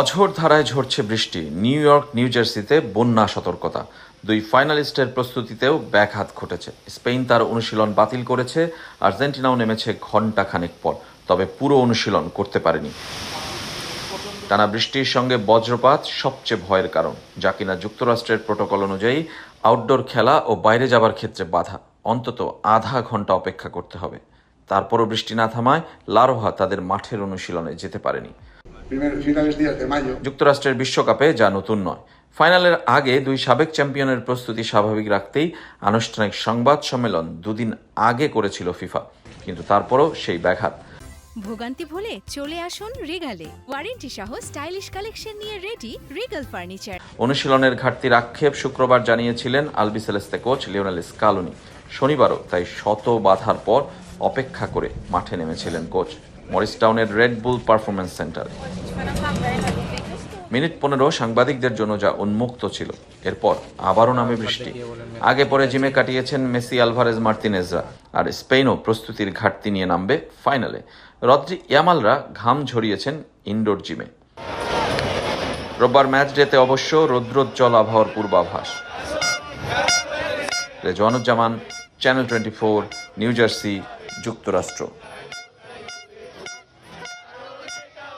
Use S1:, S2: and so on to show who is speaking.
S1: অঝোর ধারায় ঝরছে বৃষ্টি। নিউ ইয়র্ক, নিউ জার্সিতে বন্যা সতর্কতা। দুই ফাইনালিস্টের প্রস্তুতিতেও ব্যাঘাত ঘটেছে। স্পেন তার অনুশীলন বাতিল করেছে, আর্জেন্টিনাও নেমেছে ঘণ্টাখানেক পর, তবে পুরো অনুশীলন করতে পারেনি। টানা বৃষ্টির সঙ্গে বজ্রপাত সবচেয়ে ভয়ের কারণ, যা কিনা যুক্তরাষ্ট্রের প্রোটোকল অনুযায়ী আউটডোর খেলা ও বাইরে যাবার ক্ষেত্রে বাধা। অন্তত আধা ঘন্টা অপেক্ষা করতে হবে। তারপরও বৃষ্টি না থামায় লারোহা তাদের মাঠের অনুশীলনে যেতে পারেনি। যুক্তরাষ্ট্রের বিশ্বকাপে যা নতুন নয়। ফাইনালের আগে দুই সাবেক চ্যাম্পিয়নের প্রস্তুতি স্বাভাবিক রাখতেই আনুষ্ঠানিক সংবাদ সম্মেলন দুদিন আগে করেছিল ফিফা, কিন্তু তারপরও সেই ব্যাঘাত।
S2: ভোগান্তি ভুলে চলে আসুন রিগালে। ওয়ারেন্টি সহ স্টাইলিশ কালেকশন নিয়ে রেডি রিগাল ফার্নিচার।
S1: অনুশীলনের ঘাটতির আক্ষেপ শুক্রবার জানিয়েছিলেন আলবিসেলেস্তে কোচ লিওনেল স্কালোনি। শনিবারও তাই শত বাধার পর অপেক্ষা করে মাঠে নেমেছিলেন কোচ মরিসটাউনের রেড বুল পারফরম্যান্স সেন্টারে। মিনিট 15 সাংবাদিকদের জন্য যা উন্মুক্ত ছিল, এরপর আবারও নামে বৃষ্টি। আগে পরে জিমে কাটিয়েছেন মেসি, আলভারেজ, মার্তিনেজরা। আর স্পেনও প্রস্তুতির ঘাটতি নিয়ে নামবে ফাইনালে। রদ্রি, ইয়ামালরা ঘাম ঝরিয়েছেন ইনডোর জিমে। রোববার ম্যাচ ডেতে অবশ্য রৌদ্রোজ্জ্বল আবহাওয়ার পূর্বাভাস। রেজওয়ানুজ্জামান, চ্যানেল 24, নিউ জার্সি, যুক্তরাষ্ট্র।